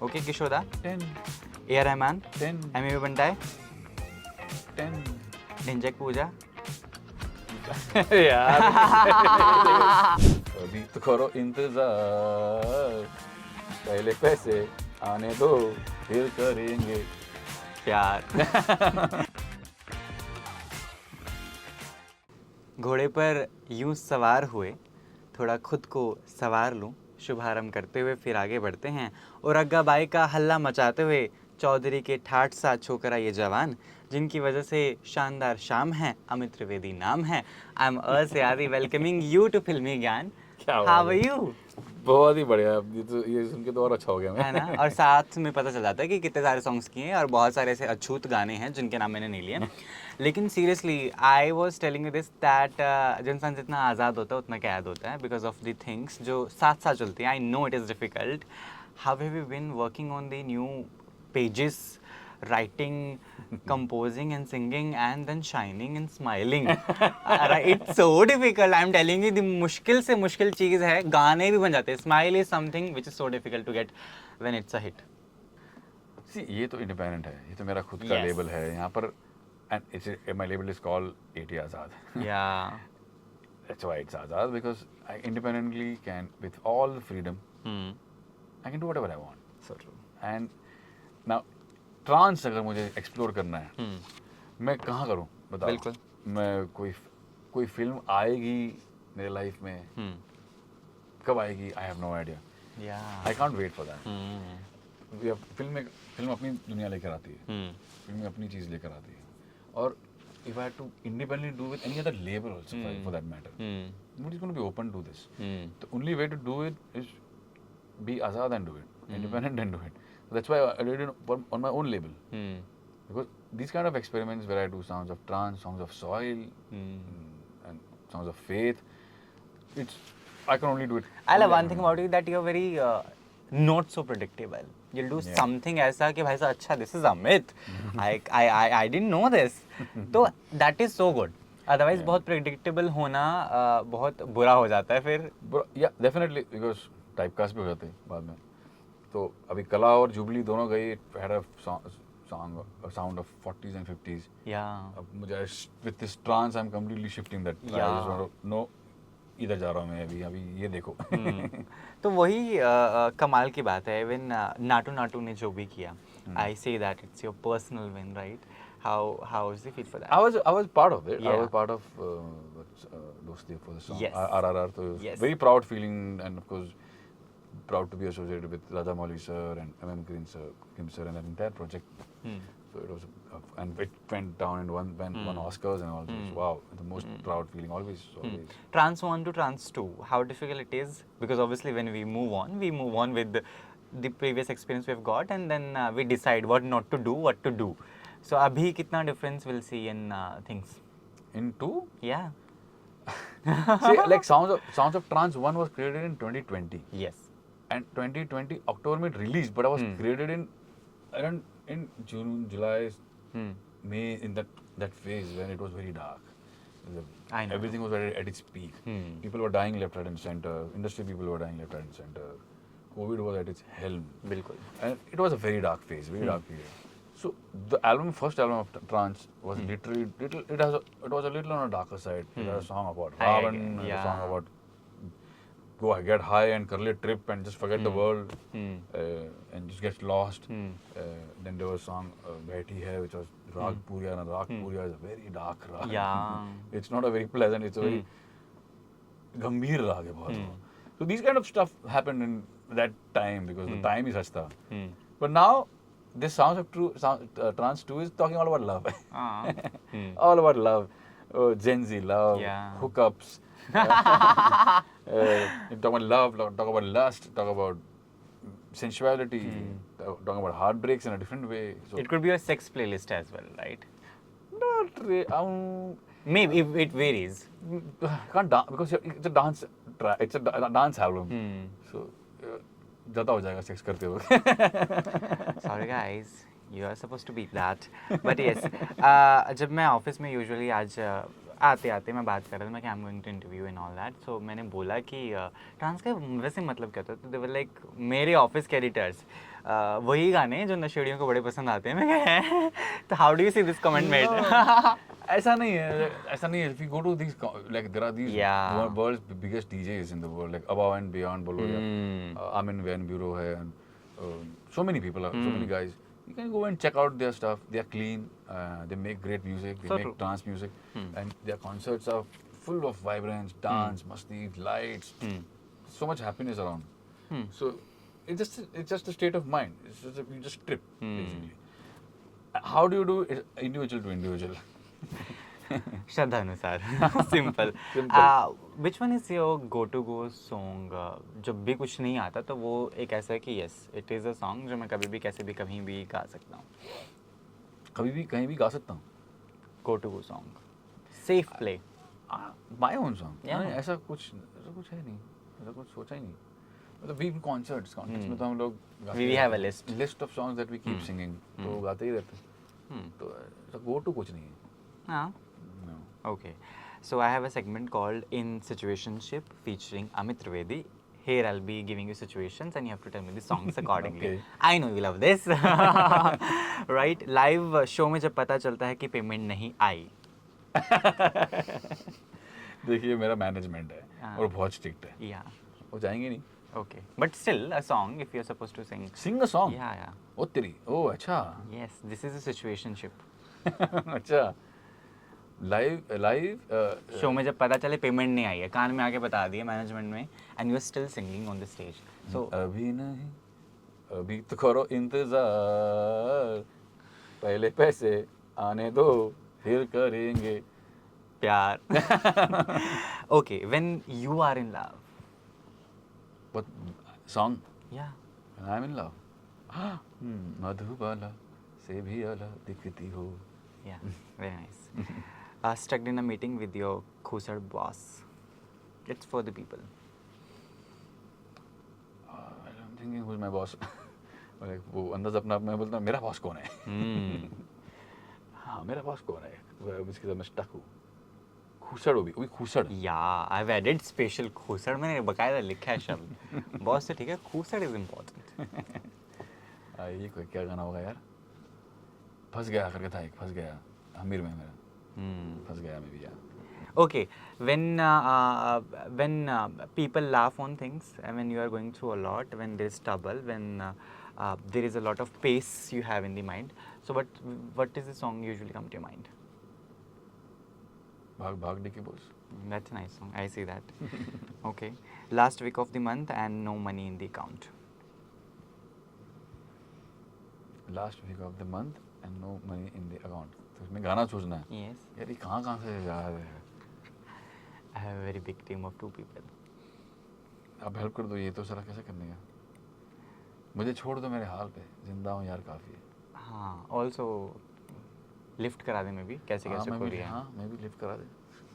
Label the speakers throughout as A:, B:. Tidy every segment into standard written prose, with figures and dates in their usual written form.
A: Okay किशोदा,
B: 10,
A: A R Rahman,
B: 10,
A: एमी बंटाए,
B: 10.
A: ढिंचक पूजा।
B: यार अभी तो करो इंतजार, पहले पैसे आने दो फिर करेंगे
A: प्यार। घोड़े पर यूं सवार हुए, थोड़ा खुद को सवार लूं, शुभारंभ करते हुए फिर आगे बढ़ते हैं। और अग्गा बाई का हल्ला मचाते हुए चौधरी के ठाठ सा छोकरा ये जवान, जिनकी वजह से शानदार शाम है, अमित त्रिवेदी नाम है। आई एम सियादी welcoming you to Filmi Gyaan.
B: क्या
A: हाउ
B: बात
A: आर
B: है।
A: यू?
B: बहुत ही बढ़िया, ये सुन के तो और अच्छा हो गया
A: है ना,
B: मैं।
A: और साथ में पता चल जाता है कि कितने सारे सॉन्ग्स किए हैं और बहुत सारे ऐसे अछूत गाने हैं जिनके नाम मैंने नहीं लिए। लेकिन seriously I was telling you this that जो इंसान जितना आज़ाद होता है उतना कैद होता है, बिकॉज ऑफ द थिंग्स जो साथ साथ चलती हैं। I know it is difficult. How have you been working on the new pages, writing, composing and singing and then shining and smiling? It's so difficult. I'm telling you, the मुश्किल से मुश्किल चीज़ है, गाने भी बन जाते हैं. Smile is something which is so difficult to get when it's a hit.
B: See, ये तो इंडिपेंडेंट है, ये तो मेरा खुद का
A: Yes.
B: लेबल है यहाँ पर, and my label is called AT Azad.
A: Yeah.
B: That's why it's Azad, because I independently can, with all the freedom,
A: Hmm.
B: I can do whatever I want.
A: So true.
B: And now ट्रांस अगर मुझे explore करना है,
A: Hmm.
B: मैं कहाँ करूँ बताओ?
A: बिल्कुल.
B: मैं कोई फिल्म आएगी मेरे लाइफ में,
A: Hmm.
B: कब आएगी? I have no idea.
A: Yeah.
B: I can't wait for that.
A: Hmm.
B: Film अपनी दुनिया लेकर आती है,
A: Hmm.
B: फिल्म अपनी चीज़ लेकर आती है. और if I have to independently do with any other labour also for that matter,
A: Hmm.
B: Nobody is going to be open to this.
A: Hmm.
B: The only way to do it is be Azad and do it, independent and do it. So that's why I did it on my own label.
A: Hmm.
B: Because these kind of experiments where I do sounds of trance, songs of soil, and songs of faith, I can only do it.
A: I love one thing about you, that you're very not so predictable. You'll do
B: Yeah.
A: something ऐसा कि भाई साहब अच्छा, this is Amit. I didn't know this. तो that is so good. Otherwise
B: Yeah.
A: बहुत predictable होना बहुत बुरा हो जाता है फिर.
B: Yeah, definitely, because typecast भी हो जाते हैं बाद में. तो अभी कला और जुबली दोनों गई, had a sound of 40s and 50s.
A: Yeah.
B: अब मुझे with this trance I'm completely shifting that. I just want to know, इधर जा रहा हूँ मैं अभी ये देखो.
A: तो वही कमाल की बात है. इवन नाटू नाटू ने जो भी किया, I say that it's your personal win, right? How is the feel for that?
B: I was part of it. I
A: Yeah.
B: was part of Dosti for the song.
A: Yes.
B: RRR. So it was
A: Yes.
B: very proud feeling, and of course proud to be associated with Raja Mauli sir and MM Kim sir and that entire project. So it was, and it went down and won Oscars and all this. Wow, the most proud feeling always.
A: Trans 1 to Trans 2, how difficult it is? Because obviously when we move on with the previous experience we've got, and then we decide what not to do, what to do. So abhi kitna difference we'll see in things?
B: In two?
A: Yeah.
B: See, like Sounds of Trance 1 was created in 2020.
A: Yes.
B: And 2020 October में released, but I was created in around in June, July, May, in that phase when it was very dark.
A: I know.
B: Everything was at its peak. People were dying left, right, and center. Industry people were dying left, right, and center. COVID was at its helm.
A: बिल्कुल.
B: And it was a very dark phase, very dark period. So the first album of Trance was literally it was a little on a darker side. It had a song about Ravan, and a song about go get high and curly trip and just forget the world and just get lost. Then there was a song Baiti Hai, which was Rag Puriya, and Rag Puriya is a very dark rag.
A: Yeah.
B: It's not a very pleasant, it's a very gambhir rag hai bahut. So these kind of stuff happened in that time because the time is such tha. But now this Sounds of Trance 2 is talking all about love. All about love. Gen Z love, hookups. Talk about love, talk about lust, talk about sensuality, talk about heartbreaks in a different way. So
A: It could be a sex playlist as well, right?
B: not really.
A: Maybe it varies.
B: Can't dance because it's a dance track. It's a dance album. So ज़्यादा हो जाएगा sex करते हुए.
A: Sorry guys, you are supposed to beat that. But yes, जब मैं office में usually आज आते आते मैं बात कर रहा था, मैं कि I am going to interview and all that. So मैंने बोला कि ट्रांस का वैसे मतलब क्या था, तो दे वर लाइक मेरे ऑफिस के एडिटर्स वही गाने जो नशेड़ियों को बड़े पसंद आते हैं. मैं कहा, तो how do you see this comment made?
B: ऐसा नहीं है, ऐसा नहीं है. If you go to these, like there are these
A: Yeah.
B: world's biggest DJs in the world, like Above and Beyond बोलो या Armin van Buuren है, and so many people, so many guys. You can go and check out their stuff. They are clean. They make great music. They
A: So
B: make
A: true.
B: dance music, and their concerts are full of vibrance, dance, masti, lights, so much happiness around. So it's just a state of mind. It's just you just trip basically. How do you do it individual to individual?
A: श्रद्धा अनुसार. Simple. Which one is your go to go song? जब भी कुछ नहीं आता तो वो एक ऐसा है कि yes it is a song जो मैं कभी भी कैसे भी कहीं भी गा सकता हूँ.
B: कभी भी कहीं भी गा सकता हूँ.
A: Go to go song, safe play.
B: My own song.
A: Yeah.
B: ऐसा कुछ है नहीं. ऐसा कुछ सोचा ही नहीं. मतलब वी कॉन्सर्ट्स में तो हम लोग
A: We have a list
B: of songs that we keep singing, तो गाते ही रहते हैं. तो ऐसा गो टू कुछ नहीं है.
A: हाँ.
B: No.
A: Okay, so I have a segment called In Situationship featuring Amit Trivedi. Here I'll be giving you situations and you have to tell me the songs accordingly.
B: Okay.
A: I know you love this. Right? Live show में जब पता चलता है कि payment नहीं आई.
B: देखिए मेरा management है
A: हाँ.
B: और बहुत स्ट्रिक्ट है.
A: Yeah.
B: वो जाएंगे नहीं.
A: Okay. But still a song if you're supposed to sing.
B: Sing a song.
A: Yeah.
B: ओ तेरी. ओ अच्छा.
A: Yes, this is a situationship.
B: अच्छा. लाइव
A: शो में जब पता चले पेमेंट नहीं आई है, कान में आके बता दिए मैनेजमेंट में, and you are still singing on the stage. So
B: अभी नहीं, अभी तो करो इंतजार, पहले पैसे आने दो फिर करेंगे
A: प्यार. Okay, when you are in love.
B: What song?
A: Yeah.
B: When I'm in love. Madhubala से भी अलग दिखती हो.
A: Yeah, very nice. Stuck in a meeting with your khusad boss. It's for the people.
B: I'm thinking who's my boss. Like वो अंदाज अपना मैं बोलता हूँ मेरा बॉस कौन है. हाँ मेरा बॉस कौन है. इसके साथ मैं स्टक हूँ. खुसड़ वो भी खुसड़.
A: Yeah, I've added special khusad. मैंने बकायदा लिखा है शब्द. बॉस से ठीक है, khusad is important.
B: ये कोई क्या गाना होगा यार. फंस गया करके था एक. फंस गया अमीर में मेरा. फंस गया मैं भी यार.
A: Okay, when people laugh on things, and when you are going through a lot, when there is trouble, when there is a lot of pace you have in the mind. So, what is the song usually come to your mind?
B: Bhaag Bhaag D K Bose.
A: That's a nice song. I see that. Okay, last week of the month and no money in the account.
B: Last week of the month and no money in the account. तो इसमें गाना सोचना है.
A: Yes.
B: यार ये कहाँ से याद है.
A: I have a very big team of 2 people.
B: आप हेल्प कर दो. ये तो सारा कैसे करने का. मुझे छोड़ दो मेरे हाल पे. जिंदा हूँ यार काफ़ी है.
A: हाँ, also लिफ्ट करा दे. मैं भी कैसे कैसे
B: मैं
A: हो
B: भी.
A: रही है.
B: हाँ मैं भी लिफ्ट करा दे.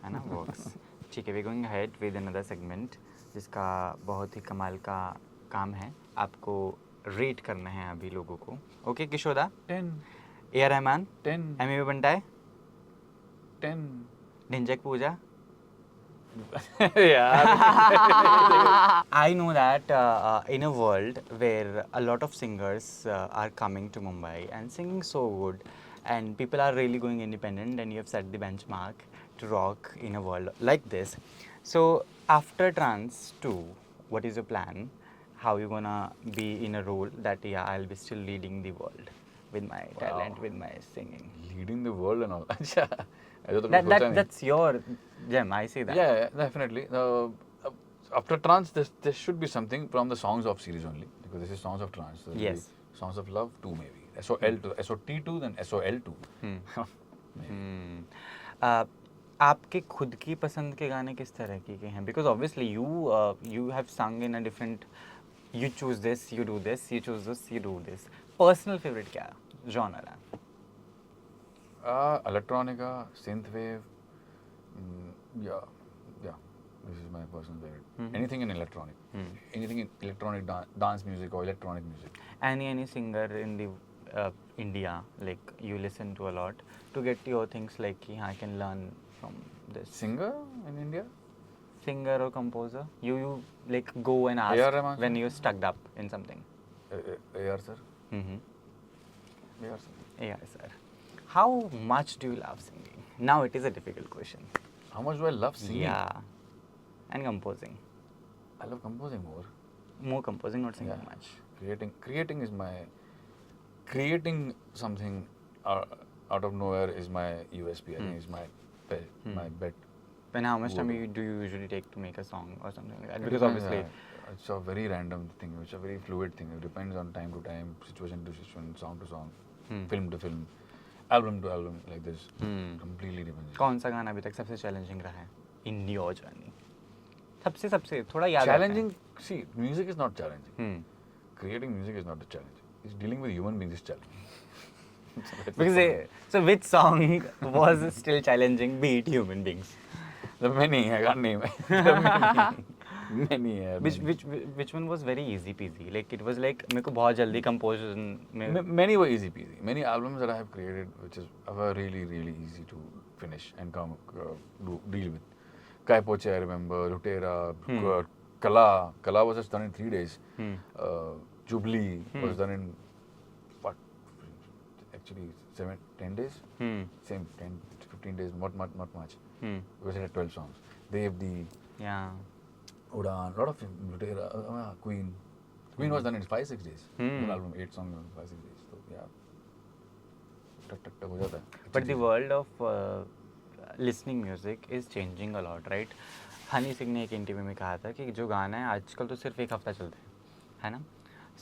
A: है ना, वर्क्स. ठीक है, we going ahead with another segment जिसका बहुत ही कमाल का काम है. आपको रेट करना है अभी लोगों को. ओके किशोदा.
B: 10.
A: A R Rahman.
B: 10.
A: एमी बंटाए.
B: 10.
A: ढिंचक पूजा.
B: यार.
A: I know that in a world where a lot of singers are coming to Mumbai and singing so good, and people are really going independent, and you have set the benchmark to rock in a world like this. So after trance 2, what is your plan? How you gonna be in a role that I'll be still leading the world with my talent, with my singing.
B: Leading the world and all. अच्छा. ऐसा तो कुछ सोचा नहीं.
A: That's your gem. I see that.
B: Yeah, definitely. After trance, there should be something from the songs of series only, because this is songs of trance. So
A: Yes.
B: Songs of love 2 maybe. SOL2, SOT2, then SOL2.
A: आपके खुद की पसंद के गाने किस तरह के हैं? Because obviously you have sung in a different. You choose this, you do this. You choose this, you do this. Personal favorite क्या genre है?
B: Electronica, synthwave. Yeah. This is my personal favorite. Anything in electronic. Anything in electronic dance music or electronic music.
A: Any singer in the India like you listen to a lot to get your things like I can learn from this.
B: Singer in India?
A: Singer or composer? You like go and ask
B: A.R. Rahman.
A: when you're stuck up in something.
B: AR sir.
A: Mm-hmm.
B: AR sir.
A: Yeah, sir. How much do you love singing? Now it is a difficult question.
B: How much do I love singing?
A: Yeah. And composing.
B: I love composing more.
A: More composing, not singing
B: Yeah.
A: much.
B: Creating is my creating something out of nowhere is my USP. I think is my bet.
A: Then how much time
B: Good.
A: do you usually take to make a song or something like that?
B: It
A: Because
B: depends,
A: obviously,
B: it's a very random thing. It's a very fluid thing. It depends on time to time, situation to situation, song to song, film to film, album to album, like this. Completely depends.
A: कौन सा गाना अभी तक सबसे challenging रहा है in your journey? सबसे थोड़ा याद
B: Challenging. See, music is not challenging.
A: Hmm.
B: Creating music is not the challenge. It's dealing with human beings is challenging.
A: Because so which song was still challenging, be it human beings?
B: The many, I can't name. The many.
A: Which one was very easy peasy? Like it was like मेरे को बहुत जल्दी composition में
B: Many were easy peasy. Many albums that I have created, which were really, really easy to finish and deal with. Kai Poche, I remember. Lutera, Kala. Kala was just done in 3 days. Jubilee was done in what? Actually, 10 days. Same 10, 15 days. Not much. Because it had 12 songs. Devdi.
A: yeah.
B: Udan, a lot of Lutera, Queen. Queen was done in 5-6 days. One album, 8 songs in 5-6 days. So yeah, tak हो जाता है.
A: But the world of listening music is changing a lot, right? Honey Singh ने एक interview में कहा था कि जो गाना है आजकल तो सिर्फ एक हफ्ता चलता है ना?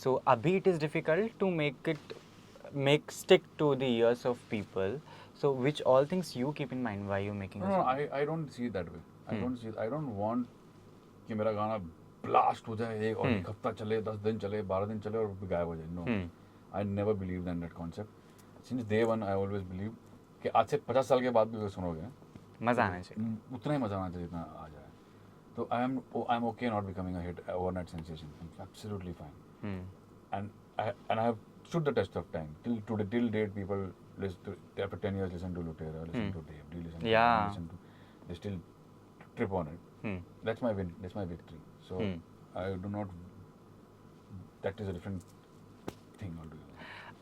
A: So अभी it is difficult to make stick to the ears of people. So which all things you keep in mind while you making a
B: No,
A: song?
B: I don't see it that way. I don't want कि मेरा गाना blast हो जाए और एक हफ्ता चले, 10 दिन चले, 12 दिन चले और गायब हो जाए. No, I never believed in that concept. Since day one, I always believed कि आज से 50 साल के बाद भी सुनोगे
A: मजा आना चाहिए.
B: उतना ही मजा आना चाहिए जितना आ जाए. तो I'm okay not becoming a hit, overnight sensation. I'm absolutely fine. And I have stood the test of time. Till date, people after 10 years listen to Lutera, listen to Devdi, listen to, they still trip on it. That's my win. That's my victory. So I do not. That is a different thing altogether.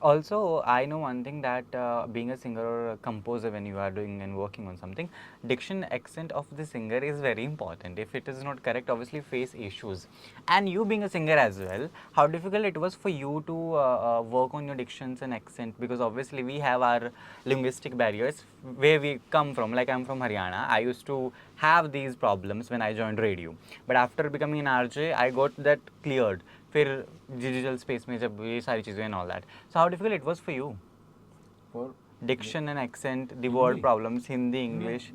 A: Also, I know one thing that being a singer or a composer, when you are doing and working on something, diction accent of the singer is very important. If it is not correct, obviously face issues. And you being a singer as well, how difficult it was for you to work on your dictions and accent, because obviously we have our linguistic barriers where we come from. Like I'm from Haryana, I used to have these problems when I joined radio. But after becoming an RJ, I got that cleared. फिर digital space में जब ये सारी चीज़ें and all that, so how difficult it was for you?
B: For
A: diction and accent, the word problems, Hindi, English,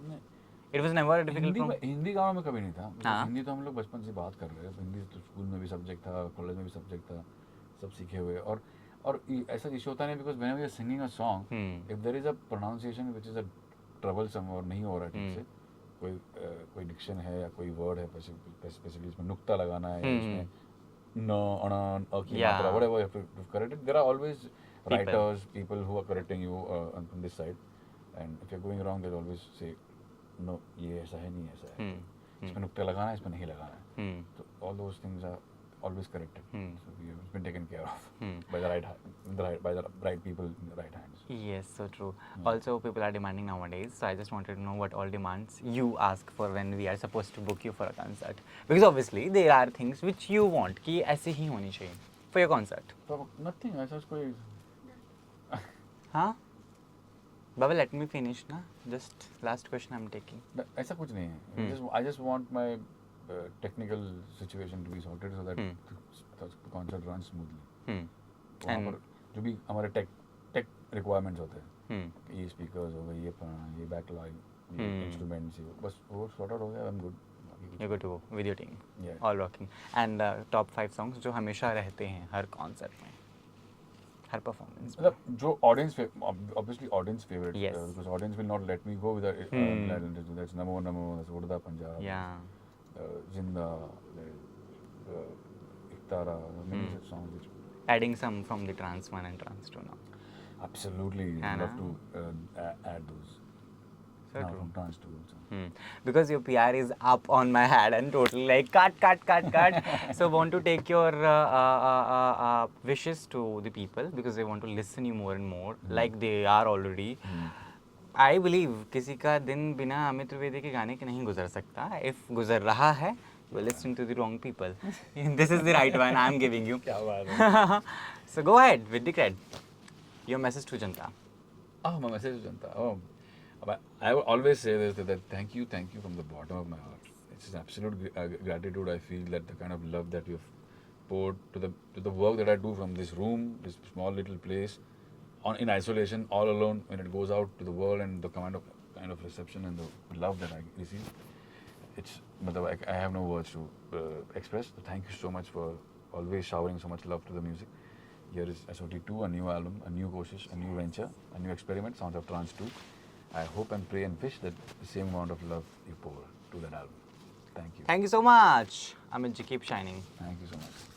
A: it was never difficult from?
B: Hindi गाँव में कभी नहीं था. हिंदी तो हम लोग बचपन से बात कर रहे हैं. हिंदी तो स्कूल में भी सब्जेक्ट था, कॉलेज में भी सब्जेक्ट था, सब सीखे हुए. और ऐसा इशू होता नहीं, because whenever you are singing a song, if there is a pronunciation which is a troublesome और नहीं हो रहा ठीक से, कोई डिक्शन है या कोई वर्ड है स्पेशली इसमें नुक्ता लगाना है, इसमें no, की मात्रा, whatever you have to correct it. There are always writers, people who are correcting you on this side, and if you're going wrong, they'll always say, no, ये ऐसा है, नहीं ऐसा है, इसमें नुक्ता लगाना है, इसमें नहीं लगाना है. So all those things are always corrected. So it's been taken care of by the right people in the right hands.
A: Yes, so true. Also, people are demanding nowadays. So I just wanted to know what all demands you ask for when we are supposed to book you for a concert. Because obviously there are things which you want कि ऐसे ही होनी चाहिए for your concert.
B: So nothing. ऐसा कोई.
A: हाँ? Baba, let me finish ना. Just last question I'm taking.
B: ऐसा कुछ नहीं है. I just want my technical situation to be sorted so that the concert runs smoothly. वहाँ पर जो भी हमारे tech requirements होते हैं, ये speakers हो गए, ये फलाना, ये backlight, ये instruments, ये बस वो sorted हो गया, I'm good.
A: You're good to go with your team.
B: Yeah.
A: All rocking. And top 5 songs जो हमेशा रहते हैं हर concert में, हर performance में.
B: मतलब जो audience obviously audience favorite.
A: Yes.
B: Because audience will not let me go with that. That's Namo, that's Urda Punjab.
A: Yeah.
B: Zinda, Iktara, many such songs which.
A: Adding some from the trance 1 and trance 2 now.
B: Absolutely,
A: Yeah,
B: love
A: na?
B: to add those.
A: So
B: now
A: true.
B: from trance to also.
A: Because your PR is up on my head and totally like cut. So want to take your wishes to the people because they want to listen you more and more, like they are already. I believe किसी का दिन बिना अमित त्रिवेदी के गाने के नहीं गुजर सकता. If गुजर रहा है, you're listening to the wrong people. This is the right one I'm giving you.
B: क्या बात है?
A: So go ahead with the cred. Your message to Janta.
B: Oh, my message to Janta. Oh, but I will always say this, that thank you from the bottom of my heart. It's an absolute gratitude I feel, that the kind of love that you've poured to the work that I do from this room, this small little place, in isolation, all alone, when it goes out to the world, and the kind of reception and the love that I receive. I have no words to express. So thank you so much for always showering so much love to the music. Here is SOT2, a new album, a new Koshish, a new venture, a new experiment, Sounds of Trance 2. I hope and pray and wish that the same amount of love you pour to that album. Thank you.
A: Thank you so much. Amit ji, keep shining.
B: Thank you so much.